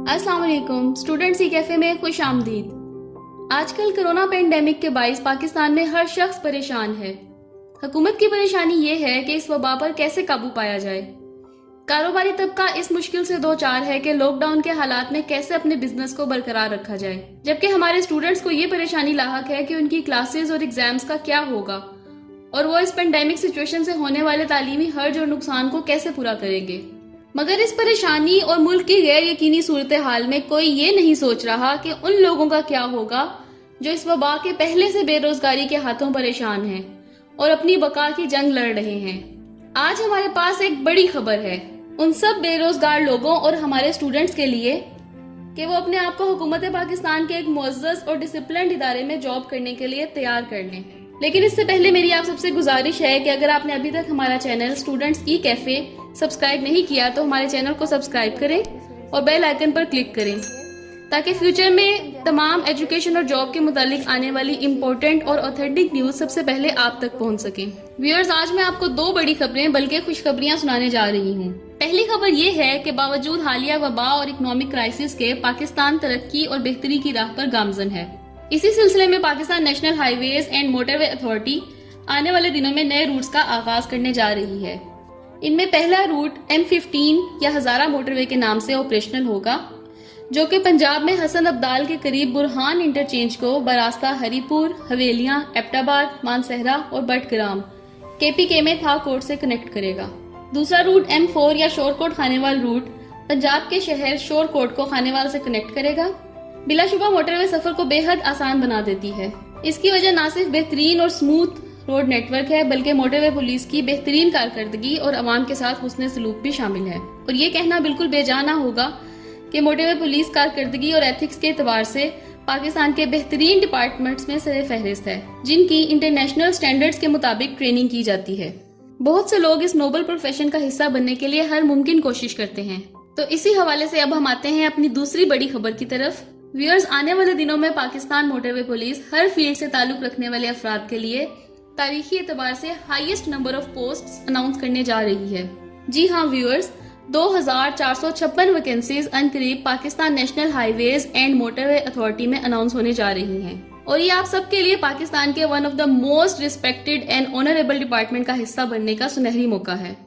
अस्सलाम वालेकुम students E cafe में खुश आमदीद। आजकल कोरोना पेंडेमिक के बाइस पाकिस्तान में हर शख्स परेशान है। हुकूमत की परेशानी ये है कि इस वबा पर कैसे काबू पाया जाए। कारोबारी तबका इस मुश्किल से दो चार है कि लॉकडाउन के हालात में कैसे अपने बिजनेस को बरकरार रखा जाए, जबकि हमारे स्टूडेंट्स को ये परेशानी लाहक है कि उनकी क्लासेस और एग्जाम्स का क्या होगा और वो इस पेंडेमिक सिचुएशन से होने वाले तालीमी हर्ज और नुकसान को कैसे पूरा करेंगे। मगर इस परेशानी और मुल्क की गैर यकीनी सूरत हाल में कोई ये नहीं सोच रहा कि उन लोगों का क्या होगा जो इस वबा के पहले से बेरोजगारी के हाथों परेशान हैं और अपनी बका की जंग लड़ रहे हैं। आज हमारे पास एक बड़ी खबर है उन सब बेरोजगार लोगों और हमारे स्टूडेंट्स के लिए कि वो अपने आप को हुकूमत पाकिस्तान के एक मुअज़्ज़ज़ और डिसिप्लिन्ड इदारे में जॉब करने के लिए तैयार कर लें। लेकिन इससे पहले मेरी आप सबसे गुजारिश है कि अगर आपने अभी तक हमारा channel students E cafe subscribe नहीं किया तो हमारे चैनल को सब्सक्राइब करें और बेल आइकन पर क्लिक करें ताकि फ्यूचर में तमाम एजुकेशन और जॉब के मुतालिक आने वाली इम्पोर्टेंट और ऑथेंटिक न्यूज सबसे पहले आप तक पहुंच सके। व्यूअर्स, आज मैं आपको दो बड़ी खबरें बल्कि खुशखबरियां सुनाने जा रही हूं। पहली खबर ये है कि बावजूद हालिया वबा और इकोनॉमिक क्राइसिस के पाकिस्तान तरक्की और बेहतरी की राह पर गामजन है। इसी सिलसिले में Pakistan national highways and motorway authority आने वाले दिनों में नए रूट्स का आगाज करने जा रही है। इनमें पहला रूट M15 या हजारा मोटरवे के नाम से ऑपरेशनल होगा, जो कि पंजाब में हसन अब्दाल के करीब बुरहान इंटरचेंज को बरास्ता हरीपुर, हवेलियां, एबटाबाद, मानसहरा और बटग्राम KPK में था कोर्ट से कनेक्ट करेगा। दूसरा रूट M4 या शोरकोट खानेवाल रूट पंजाब के शहर शोरकोट को खानेवाल से कनेक्ट करेगा। बिलाशुबा मोटरवे सफर को बेहद आसान बना देती है। इसकी वजह न सिर्फ बेहतरीन और स्मूथ रोड नेटवर्क है बल्कि मोटरवे पुलिस की बेहतरीन कारकर्दगी और अवाम के साथ हुस्न सलूक भी शामिल है। और ये कहना बिल्कुल बेजाना होगा कि मोटरवे पुलिस कारकर्दगी और एथिक्स के एतबार से पाकिस्तान के बेहतरीन डिपार्टमेंट्स में सरे फहरिस्त है, जिनकी इंटरनेशनल स्टैंडर्ड्स के मुताबिक ट्रेनिंग की जाती है। बहुत से लोग इस नोबल प्रोफेशन का हिस्सा बनने के लिए हर मुमकिन कोशिश करते हैं। तो इसी हवाले से अब हम आते हैं अपनी दूसरी बड़ी खबर की तरफ। व्यूअर्स, आने वाले दिनों में पाकिस्तान मोटरवे पुलिस हर फील्ड से ताल्लुक रखने वाले अफराद के लिए तारीखी एतबार से highest number of posts announce करने जा रही है। जी हाँ व्यूअर्स, 2456 वैकेंसीज अनकरीब Pakistan national highways and motorway authority में अनाउंस होने जा रही हैं और ये आप सबके लिए पाकिस्तान के one of the most respected and honourable department का हिस्सा बनने का सुनहरी मौका है।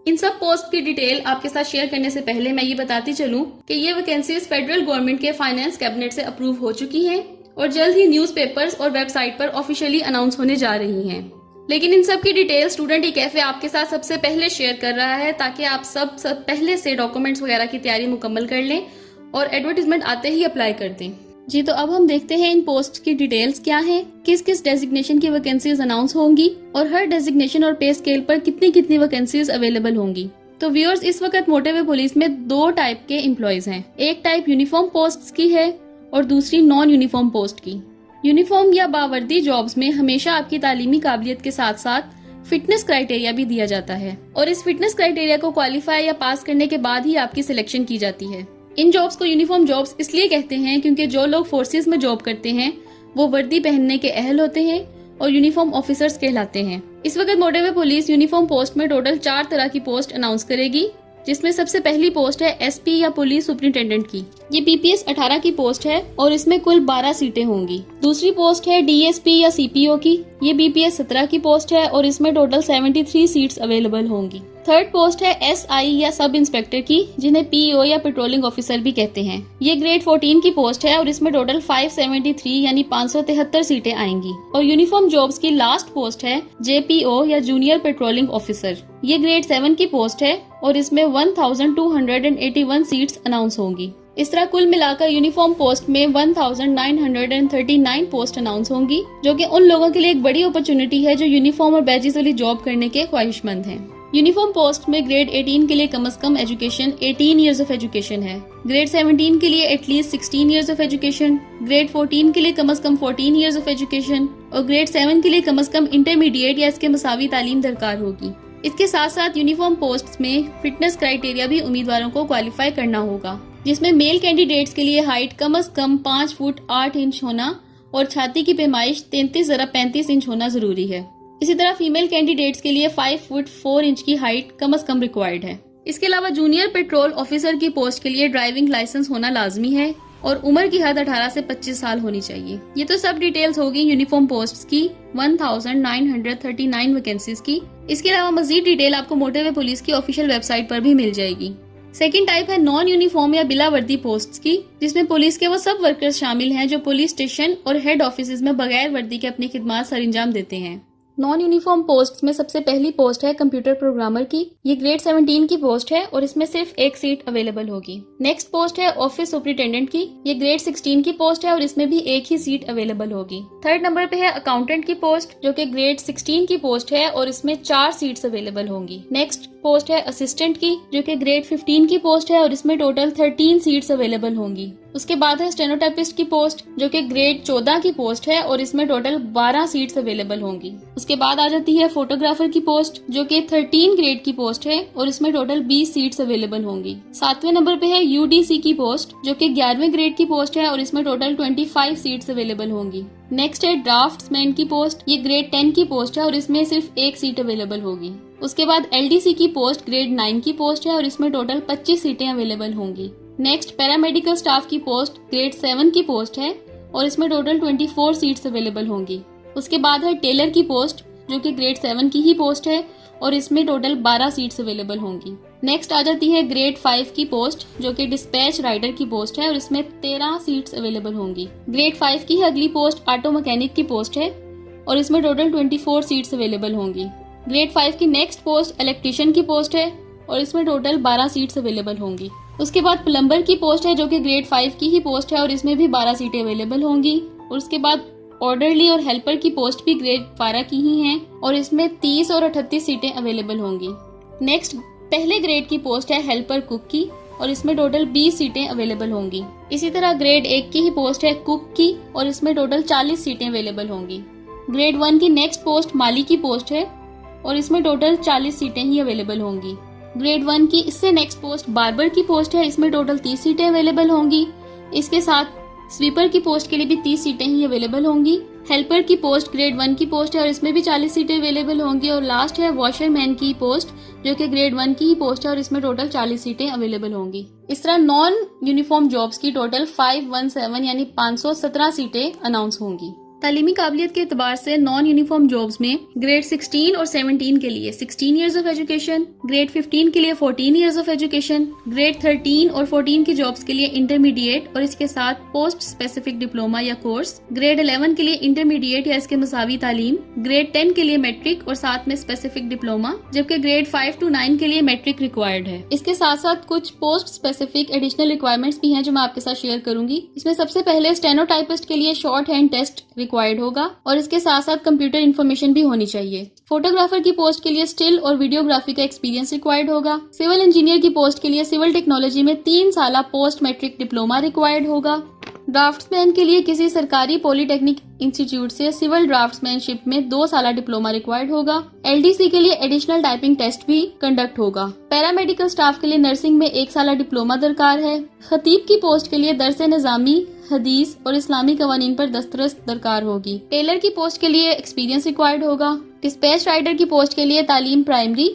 इन सब पोस्ट की डिटेल आपके साथ शेयर करने से पहले मैं ये बताती चलूं कि ये वैकेंसीज फेडरल गवर्नमेंट के फाइनेंस कैबिनेट से अप्रूव हो चुकी हैं और जल्द ही न्यूज़पेपर्स और वेबसाइट पर ऑफिशियली अनाउंस होने जा रही हैं। लेकिन इन सब की डिटेल स्टूडेंट ई कैफे आपके साथ सबसे पहले शेयर कर रहा है ताकि आप सब पहले से डॉक्यूमेंट्स वगैरह की तैयारी मुकम्मल कर लें और एडवर्टीजमेंट आते ही अप्लाई कर दें। जी, तो अब हम देखते हैं इन पोस्ट की डिटेल्स क्या हैं, किस किस डेजिग्नेशन की वैकेंसीज अनाउंस होंगी और हर डेजिग्नेशन और पे स्केल पर कितनी कितनी वैकेंसीज अवेलेबल होंगी। तो व्यूअर्स, इस वक्त मोटरवे पुलिस में दो टाइप के एम्प्लॉयज हैं। एक टाइप यूनिफॉर्म पोस्ट की है और दूसरी नॉन यूनिफॉर्म पोस्ट की। यूनिफॉर्म या बावर्दी जॉब्स में हमेशा आपकी तालीमी काबिलियत के साथ साथ फिटनेस क्राइटेरिया भी दिया जाता है और इस फिटनेस क्राइटेरिया को क्वालिफाई या पास करने के बाद ही आपकी सिलेक्शन की जाती है। इन जॉब्स को यूनिफॉर्म जॉब्स इसलिए कहते हैं क्योंकि जो लोग फोर्सेस में जॉब करते हैं वो वर्दी पहनने के अहल होते हैं और यूनिफॉर्म ऑफिसर्स कहलाते हैं। इस वक्त मोटरवे पुलिस यूनिफॉर्म पोस्ट में टोटल 4 तरह की पोस्ट अनाउंस करेगी, जिसमें सबसे पहली पोस्ट है SP या पुलिस सुपरिटेंडेंट की। ये PPS 18 की पोस्ट है और इसमें कुल 12 सीटें होंगी। दूसरी पोस्ट है DSP या CPO की। ये BPS 17 की पोस्ट है और इसमें टोटल 73 सीट्स अवेलेबल होंगी। थर्ड पोस्ट है SI या सब इंस्पेक्टर की, जिन्हें PO या पेट्रोलिंग ऑफिसर भी कहते हैं। ये ग्रेड 14 की पोस्ट है और इसमें टोटल 573 यानी 573 सीटें आएंगी। और यूनिफॉर्म जॉब्स की लास्ट पोस्ट है JPO या जूनियर पेट्रोलिंग ऑफिसर। ये ग्रेड 7 की पोस्ट है और इसमें 1281 सीट्स अनाउंस होंगी। इस तरह कुल मिलाकर यूनिफॉर्म पोस्ट में 1939 पोस्ट अनाउंस होंगी, जो कि उन लोगों के लिए एक बड़ी अपॉर्चुनिटी है जो यूनिफॉर्म और बैजेस वाली जॉब करने के ख्वाहिशमंद हैं। यूनिफॉर्म पोस्ट में ग्रेड 18 के लिए कम से कम एजुकेशन 18 इयर्स ऑफ एजुकेशन है। ग्रेड 17 के लिए at least 16 years of education, grade 14 के लिए कम से कम 14 इयर्स ऑफ एजुकेशन और ग्रेड 7 के लिए कम से कम इंटरमीडिएट या इसके मसावी तालीम दरकार होगी। इसके साथ साथ यूनिफॉर्म पोस्ट में फिटनेस क्राइटेरिया भी उम्मीदवारों को क्वालिफाई करना होगा, जिसमें मेल कैंडिडेट्स के लिए हाइट कम से कम 5 फुट 8 इंच होना और छाती की पैमाइश 33 ज़रा 35 इंच होना जरूरी है। इसी तरह फीमेल कैंडिडेट्स के लिए 5 फुट 4 इंच की हाइट कम से कम रिक्वायर्ड है। इसके अलावा जूनियर पेट्रोल ऑफिसर की पोस्ट के लिए ड्राइविंग लाइसेंस होना लाजमी है और उम्र की हद 18 से 25 साल होनी चाहिए। ये तो सब डिटेल्स होगी यूनिफॉर्म पोस्ट्स की 1939 वैकेंसीज की। इसके अलावा मजीद डिटेल आपको मोटरवे पुलिस की ऑफिशियल वेबसाइट पर भी मिल जाएगी। सेकंड टाइप है नॉन यूनिफॉर्म या बिला वर्दी पोस्ट्स की, जिसमें पुलिस के वो सब वर्कर्स शामिल हैं जो पुलिस स्टेशन और हेड ऑफिस में बगैर वर्दी के अपनी खिदमत सरंजाम देते हैं। नॉन यूनिफॉर्म पोस्ट्स में सबसे पहली पोस्ट है कंप्यूटर प्रोग्रामर की। ये ग्रेड 17 की पोस्ट है और इसमें सिर्फ एक सीट अवेलेबल होगी। नेक्स्ट पोस्ट है ऑफिस सुपरिटेंडेंट की। ये ग्रेड 16 की पोस्ट है और इसमें भी एक ही सीट अवेलेबल होगी। थर्ड नंबर पे है अकाउंटेंट की पोस्ट, जो कि ग्रेड 16 की पोस्ट है और इसमें 4 सीट्स अवेलेबल होंगी। नेक्स्ट पोस्ट है असिस्टेंट की, जो कि ग्रेड 15 की पोस्ट है और इसमें टोटल 13 सीट्स अवेलेबल होंगी। उसके बाद है स्टेनोटाइपिस्ट की पोस्ट, जो कि ग्रेड 14 की पोस्ट है और इसमें टोटल 12 सीट्स अवेलेबल होंगी। उसके बाद आ जाती है फोटोग्राफर की पोस्ट, जो कि 13 ग्रेड की पोस्ट है और इसमें टोटल 20 सीट्स अवेलेबल होंगी। 7वें नंबर पे है यूडीसी की पोस्ट, जो कि 11वें ग्रेड की पोस्ट है और इसमें टोटल 25 सीट्स अवेलेबल होंगी। नेक्स्ट है ड्राफ्ट्समैन की पोस्ट। ये ग्रेड 10 की पोस्ट है और इसमें सिर्फ एक सीट अवेलेबल होगी। उसके बाद एलडीसी की पोस्ट ग्रेड 9 की पोस्ट है और इसमें टोटल 25 सीटें अवेलेबल होंगी। नेक्स्ट पैरामेडिकल स्टाफ की पोस्ट ग्रेड 7 की पोस्ट है और इसमें टोटल 24 सीट्स अवेलेबल होंगी। उसके बाद है टेलर की पोस्ट, जो कि ग्रेड 7 की ही पोस्ट है और इसमें टोटल 12 सीट्स अवेलेबल होंगी। नेक्स्ट आ जाती है ग्रेड 5 की पोस्ट, जो कि डिस्पैच राइडर की पोस्ट है और इसमें 13 सीट्स अवेलेबल होंगी। ग्रेड 5 की अगली पोस्ट ऑटो मैकेनिक की पोस्ट है और इसमें टोटल 24 सीट्स अवेलेबल होंगी। ग्रेड 5 की नेक्स्ट पोस्ट इलेक्ट्रीशियन की पोस्ट है और इसमें टोटल 12 सीट्स अवेलेबल होंगी। उसके बाद प्लम्बर की पोस्ट है, जो कि ग्रेड 5 की ही पोस्ट है और इसमें भी 12 सीटें अवेलेबल होंगी। और उसके बाद ऑर्डरली और हेल्पर की पोस्ट भी ग्रेड 12 की ही हैं और इसमें 30 और 38 सीटें अवेलेबल होंगी। नेक्स्ट पहले ग्रेड की पोस्ट है हेल्पर कुक की और इसमें टोटल 20 सीटें अवेलेबल होंगी। इसी तरह ग्रेड 1 की ही पोस्ट है कुक की और इसमें टोटल 40 सीटें अवेलेबल होंगी। ग्रेड 1 की नेक्स्ट पोस्ट माली की पोस्ट है और इसमें टोटल 40 सीटें ही अवेलेबल होंगी। ग्रेड 1 की इससे नेक्स्ट पोस्ट बार्बर की पोस्ट है, इसमें टोटल 30 सीटें अवेलेबल होंगी। इसके साथ स्वीपर की पोस्ट के लिए भी 30 सीटें ही अवेलेबल होंगी। हेल्पर की पोस्ट ग्रेड 1 की पोस्ट है और इसमें भी 40 सीटें अवेलेबल होंगी। और लास्ट है वॉशरमैन की पोस्ट, जो कि ग्रेड 1 की ही पोस्ट है और इसमें टोटल 40 सीटें अवेलेबल होंगी। इस तरह नॉन यूनिफॉर्म जॉब्स की टोटल 517 यानी 517 सीटें अनाउंस होंगी। तालीमी काबिलियत के एतबार से नॉन यूनिफॉर्म जॉब्स में ग्रेड 16 और 17 के लिए 16 ईयर्स ऑफ एजुकेशन, ग्रेड 15 के लिए 14 ईयर्स ऑफ एजुकेशन, ग्रेड 13 और 14 की जॉब्स के लिए इंटरमीडिएट और इसके साथ पोस्ट स्पेसिफिक डिप्लोमा या कोर्स, ग्रेड 11 के लिए इंटरमीडिएट या इसके मसावी तालीम, ग्रेड 10 के लिए मैट्रिक और साथ में स्पेसिफिक डिप्लोमा, जबकि ग्रेड 5 to 9 के लिए मैट्रिक रिक्वायर्ड है। इसके साथ साथ कुछ पोस्ट स्पेसिफिक एडिशनल रिक्वायरमेंट्स भी हैं जो मैं आपके साथ शेयर करूंगी। इसमें सबसे पहले स्टेनोटाइपिस्ट के लिए शॉर्ट हैंड टेस्ट रिक्वायर्ड होगा और इसके साथ साथ कंप्यूटर इन्फॉर्मेशन भी होनी चाहिए। फोटोग्राफर की पोस्ट के लिए स्टिल और वीडियोग्राफी का एक्सपीरियंस रिक्वायर्ड होगा। सिविल इंजीनियर की पोस्ट के लिए सिविल टेक्नोलॉजी में 3 साल पोस्ट मैट्रिक डिप्लोमा रिक्वायर्ड होगा। ड्राफ्ट्समैन के लिए किसी सरकारी पॉलिटेक्निक इंस्टीट्यूट से सिविल ड्राफ्ट्समैनशिप में 2 साल डिप्लोमा रिक्वायर्ड होगा। एलडीसी के लिए एडिशनल टाइपिंग टेस्ट भी कंडक्ट होगा। पैरामेडिकल स्टाफ के लिए नर्सिंग में 1 साल डिप्लोमा दरकार है। खतीब की पोस्ट के लिए दरसे निजामी, हदीस और इस्लामी कवानीन पर दस्तरस दरकार होगी। टेलर की पोस्ट के लिए एक्सपीरियंस रिक्वायर्ड होगा। डिस्पैच राइडर की पोस्ट के लिए तालीम प्राइमरी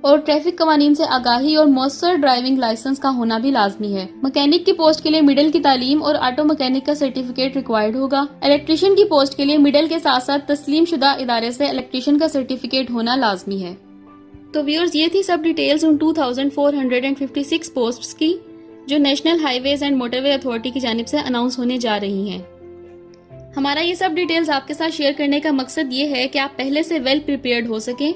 और ट्रैफिक कवानीन से आगाही और मौसर ड्राइविंग लाइसेंस का होना भी लाजमी है। मैकेनिक की पोस्ट के लिए मिडिल की तालीम और ऑटो मैकेनिक का सर्टिफिकेट रिक्वायर्ड होगा। इलेक्ट्रीशियन की पोस्ट के लिए मिडिल के साथ साथ तस्लीम शुदा इदारे से इलेक्ट्रीशियन का सर्टिफिकेट होना लाजमी है। तो व्यूअर्स, ये थी सब डिटेल्स उन 2456 पोस्ट्स की जो national highways and motorway authority की जानिब से अनाउंस होने जा रही हैं। हमारा ये सब डिटेल्स आपके साथ शेयर करने का मकसद ये है कि आप पहले से वेल प्रिपेयर्ड हो सकें,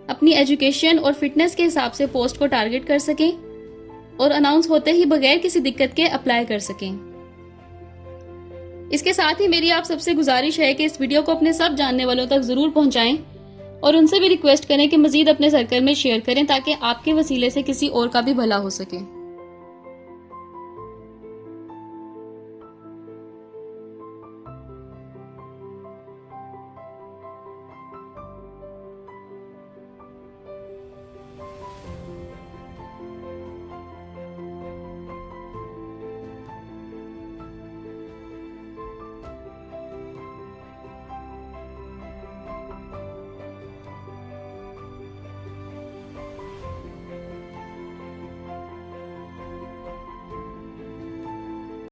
अपनी एजुकेशन और फिटनेस के हिसाब से पोस्ट को टारगेट कर सकें और अनाउंस होते ही बगैर किसी दिक्कत के अप्लाई कर सकें। इसके साथ ही मेरी आप सबसे गुजारिश है कि इस वीडियो को अपने सब जानने वालों तक जरूर पहुंचाएं और उनसे भी रिक्वेस्ट करें कि मजीद अपने सर्कल में शेयर करें ताकि आपके वसीले से किसी और का भी भला हो सके।